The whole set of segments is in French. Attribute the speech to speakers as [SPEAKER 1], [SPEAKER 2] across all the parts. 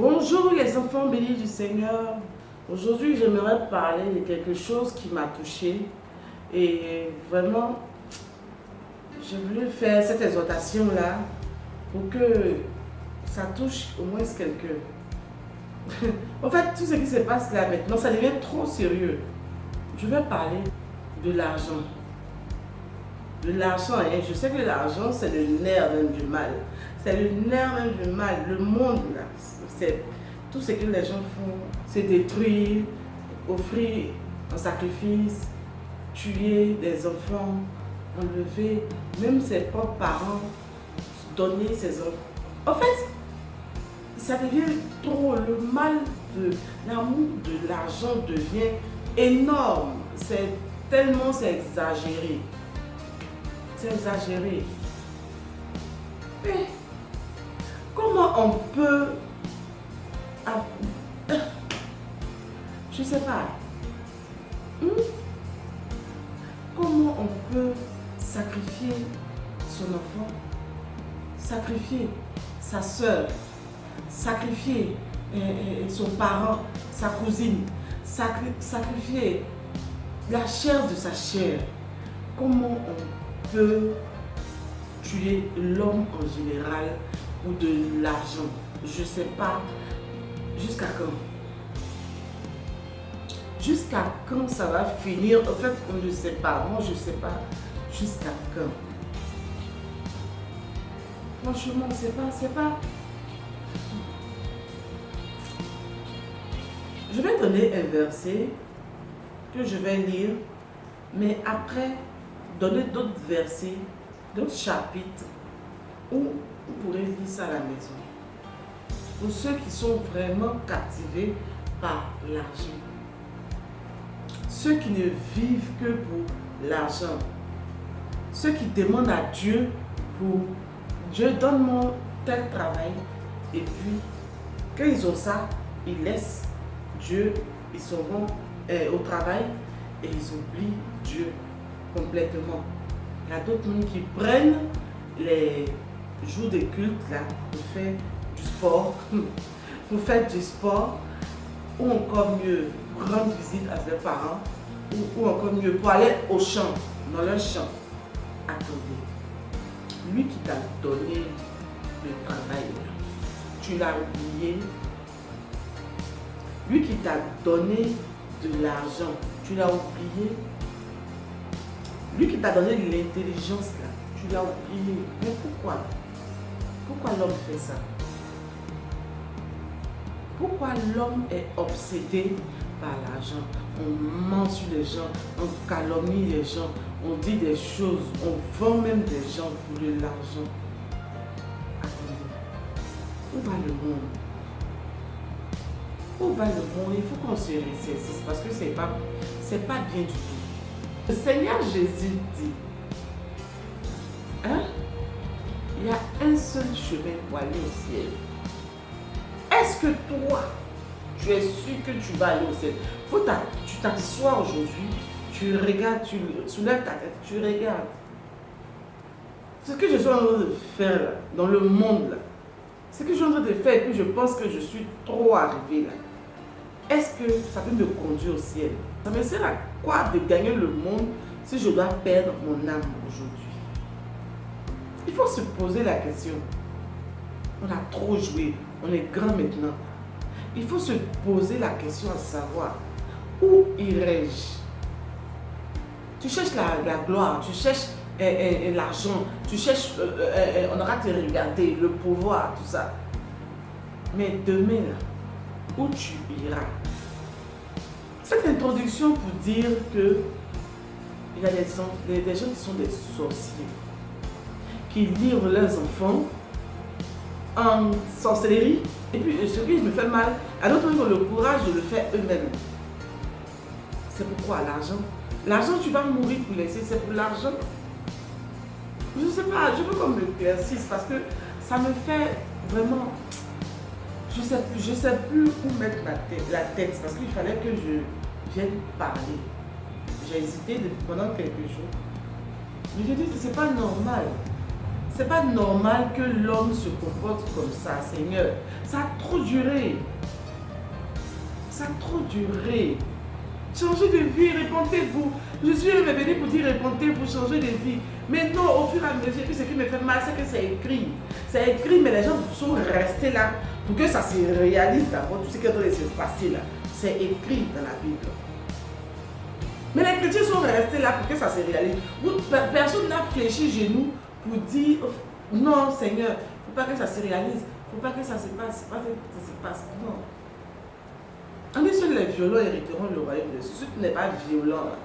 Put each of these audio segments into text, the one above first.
[SPEAKER 1] Bonjour les enfants bénis du Seigneur. Aujourd'hui, j'aimerais parler de quelque chose qui m'a touchée et vraiment, j'ai voulu faire cette exhortation-là pour que ça touche au moins quelqu'un. En fait, tout ce qui se passe là maintenant, ça devient trop sérieux. Je vais parler de l'argent. De l'argent, hein. Je sais que l'argent, c'est le nerf même du mal. C'est le nerf même du mal. Le monde, là, c'est tout ce que les gens font, c'est détruire, offrir un sacrifice, tuer des enfants, enlever même ses propres parents, donner ses enfants. En fait, ça devient trop, le mal de l'amour de l'argent devient énorme. C'est tellement, c'est exagéré. C'est exagéré. Mais comment on peut... Je sais pas. Comment on peut sacrifier son enfant, sacrifier sa soeur, sacrifier son parent, sa cousine, sacrifier la chair de sa chair. Comment on peut tuer l'homme en général pour de l'argent? Je ne sais pas. Jusqu'à quand? Jusqu'à quand ça va finir? En fait, on ne sait pas. Moi, je ne sais pas. Jusqu'à quand? Franchement, c'est pas... Je vais donner un verset que je vais lire, mais après, donner d'autres versets, d'autres chapitres où vous pourrez lire ça à la maison. Pour ceux qui sont vraiment captivés par l'argent. Ceux qui ne vivent que pour l'argent. Ceux qui demandent à Dieu pour Dieu donne-moi tel travail. Et puis, quand ils ont ça, ils laissent Dieu, ils s'en vont au travail et ils oublient Dieu complètement. Il y a d'autres qui prennent les jours de culte là, pour faire du sport, ou encore mieux, rendre visite à leurs parents, ou encore mieux, pour aller au champ, dans leur champ. Attendez, lui qui t'a donné le travail, tu l'as oublié. Lui qui t'a donné de l'argent, tu l'as oublié. Lui qui t'a donné de l'intelligence, là, tu l'as oublié. Mais pourquoi? Pourquoi l'homme fait ça? Pourquoi l'homme est obsédé par l'argent? On ment sur les gens, on calomnie les gens, on dit des choses, on vend même des gens pour de l'argent. Attendez, où va le monde? Où va le monde? Il faut qu'on se ressaisisse parce que c'est pas bien du tout. Le Seigneur Jésus dit, hein? Il y a un seul chemin pour aller au ciel. Est-ce que toi, tu es sûr que tu vas aller au ciel? Tu t'assois aujourd'hui, tu regardes, tu soulèves ta tête, tu regardes. Ce que je suis en train de faire là, dans le monde, là, ce que je suis en train de faire et puis je pense que je suis trop arrivé là. Est-ce que ça peut me conduire au ciel? Ça me sert à quoi de gagner le monde si je dois perdre mon âme aujourd'hui? Il faut se poser la question. On a trop joué, on est grand maintenant. Il faut se poser la question à savoir, où irais-je? Tu cherches la gloire, tu cherches l'argent, tu cherches, on aura te regarder, le pouvoir, tout ça. Mais demain, là, où tu iras? Cette introduction pour dire que il y a des gens qui sont des sorciers, qui livrent leurs enfants en sorcellerie, et puis ce qui me fait mal, à d'autres ils ont le courage de le faire eux-mêmes. C'est pourquoi l'argent? L'argent, tu vas mourir pour laisser, c'est pour l'argent? Je ne sais pas, je veux qu'on me éclaircisse parce que ça me fait vraiment... Je sais plus où mettre la tête parce qu'il fallait que je vienne parler. J'ai hésité pendant quelques jours. Mais je dis que c'est pas normal. C'est pas normal que l'homme se comporte comme ça, Seigneur. Ça a trop duré. Ça a trop duré. Changez de vie, répondez-vous. Jésus est venu pour dire répondez-vous, changez de vie. Mais non, au fur et à mesure, ce qui me fait mal, c'est que c'est écrit. C'est écrit, mais les gens sont restés là pour que ça se réalise d'abord. Tout ce qui est en train de se passer là, c'est écrit dans la Bible. Mais les chrétiens sont restés là pour que ça se réalise. Personne n'a fléchi genoux pour dire non, Seigneur, il ne faut pas que ça se réalise. Il ne faut pas que ça se passe. Il ne faut pas que ça se passe. Non. On dit que les violents hériteront le royaume de Dieu. Si tu n'es pas violent, là,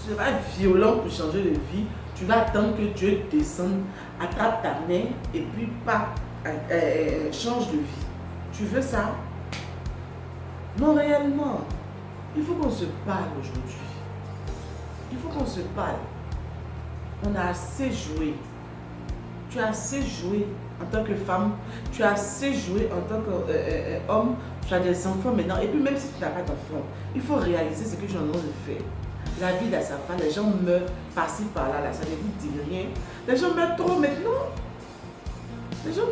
[SPEAKER 1] tu n'es pas violent pour changer de vie, tu vas attendre que Dieu descende, attrape ta main et puis change de vie. Tu veux ça? Non, réellement. Il faut qu'on se parle aujourd'hui. Il faut qu'on se parle. On a assez joué. Tu as assez joué en tant que femme. Tu as assez joué en tant qu'homme. Tu as des enfants maintenant. Et puis même si tu n'as pas d'enfants, il faut réaliser ce que j'en ai fait. La vie à sa fin, les gens meurent par-ci par-là, là, ça ne vous dit rien. Les gens meurent trop maintenant. Les gens,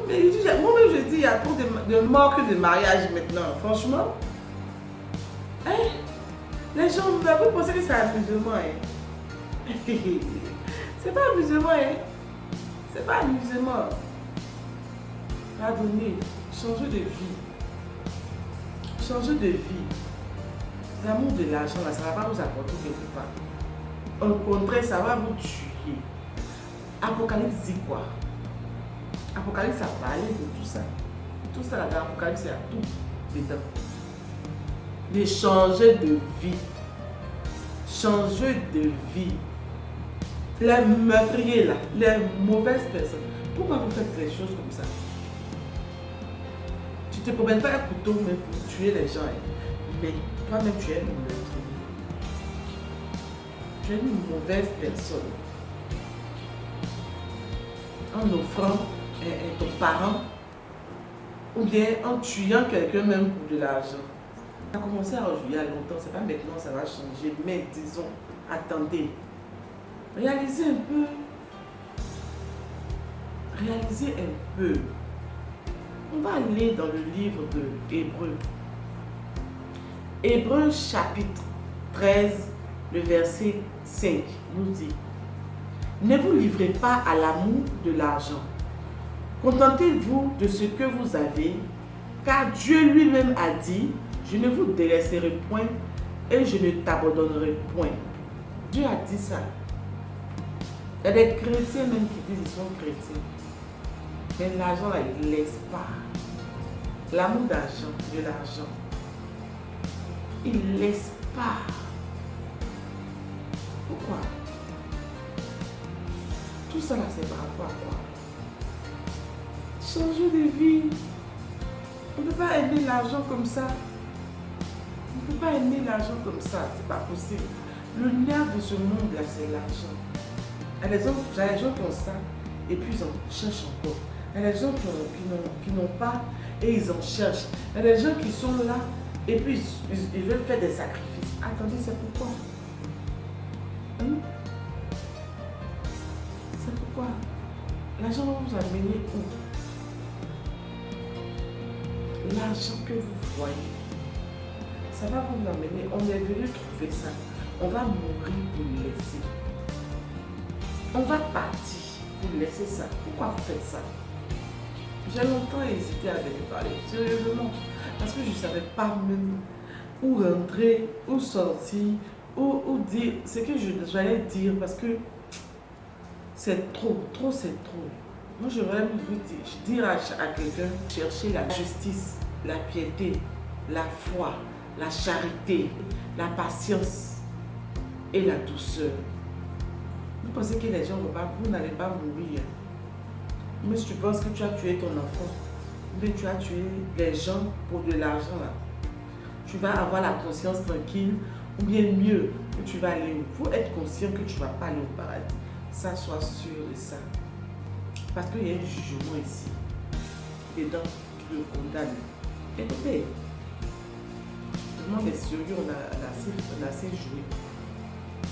[SPEAKER 1] moi-même je dis, il y a trop de morts que de mariage maintenant. Franchement. Hein? Les gens meurent, vous pensez que c'est amusement, hein? C'est pas amusement, hein? C'est pas amusement. Pardonnez, changez de vie. Changez de vie. L'amour de l'argent, là, ça ne va pas vous apporter quelque part. Au contraire, ça va vous tuer. Apocalypse dit quoi? Apocalypse a parlé de tout ça. Tout ça, là, dans l'Apocalypse, il y a tout dedans. De changer de vie. Changer de vie. Les meurtriers, là, les mauvaises personnes. Pourquoi vous faites des choses comme ça? Tu ne te promènes pas un couteau même pour tuer les gens. Mais toi-même, tu es un meurtrier. Tu es une mauvaise personne. En offrant ton parent ou bien en tuant quelqu'un même pour de l'argent. Ça a commencé à rejouer il y a longtemps, c'est pas maintenant que ça va changer, mais disons, attendez. Réalisez un peu. Réalisez un peu. On va aller dans le livre de Hébreux. Hébreux chapitre 13, le verset 5 nous dit: ne vous livrez pas à l'amour de l'argent. Contentez-vous de ce que vous avez, car Dieu lui-même a dit: je ne vous délaisserai point et je ne t'abandonnerai point. Dieu a dit ça. Il y a des chrétiens même qui disent qu'ils sont chrétiens. Mais l'argent, là, il ne laisse pas. L'amour d'argent, de l'argent, il ne laisse pas. Pourquoi? Tout ça là, c'est par rapport à quoi? Changer de vie. On ne peut pas aimer l'argent comme ça. On ne peut pas aimer l'argent comme ça. C'est pas possible. Le nerf de ce monde là, c'est l'argent. Il y a des gens qui ont ça et puis ils en cherchent encore. Il y a des gens qui n'ont pas et ils en cherchent. Il y a des gens qui sont là et puis ils veulent faire des sacrifices. Attendez, c'est pourquoi? Hein? C'est pourquoi? L'argent va vous amener où? L'argent que vous voyez, ça va vous amener. On est venu trouver ça. On va mourir pour le laisser. On va partir pour laisser ça. Pourquoi vous faites ça? J'ai longtemps hésité à venir parler, sérieusement, parce que je ne savais pas même où rentrer, où sortir, où dire ce que j'allais dire, parce que c'est trop, c'est trop. Moi, je voudrais dire à quelqu'un, chercher la justice, la piété, la foi, la charité, la patience et la douceur. Vous pensez que les gens vous n'allez pas mourir. Mais si tu penses que tu as tué ton enfant, mais tu as tué les gens pour de l'argent, là, tu vas avoir la conscience tranquille, ou bien mieux, que tu vas aller où? Il faut être conscient que tu ne vas pas aller au paradis. Ça, sois sûr de ça. Parce qu'il y a un jugement ici. Dedans, qui le condamne. Écoutez, le monde est sérieux, on a assez joué.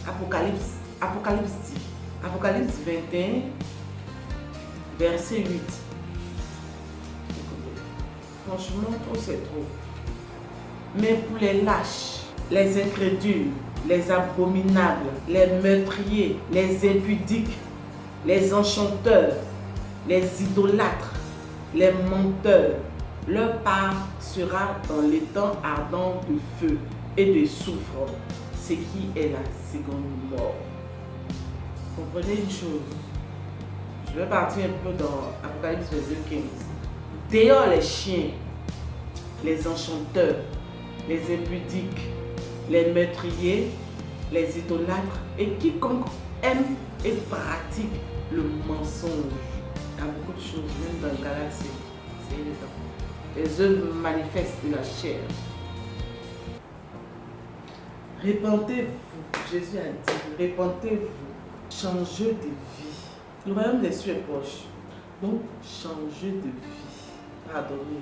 [SPEAKER 1] Apocalypse dit, Apocalypse 21, verset 8. Écoutez, franchement, trop c'est trop. Mais pour les lâches, les incrédules, les abominables, les meurtriers, les impudiques, les enchanteurs, les idolâtres, les menteurs, leur part sera dans l'étang ardent de feu et de soufre, ce qui est la seconde mort. Comprenez une chose. Je vais partir un peu dans Apocalypse 15. Dehors les chiens, les enchanteurs, les impudiques, les meurtriers, les idolâtres et quiconque aime et pratique le mensonge. Il y a beaucoup de choses, même dans le galaxie. C'est évident. Les œuvres manifestes de la chair. Répentez-vous. Jésus a dit, répentez-vous. Changez de vie. Le royaume des cieux est proche. Donc, changez de vie. Pardonnez.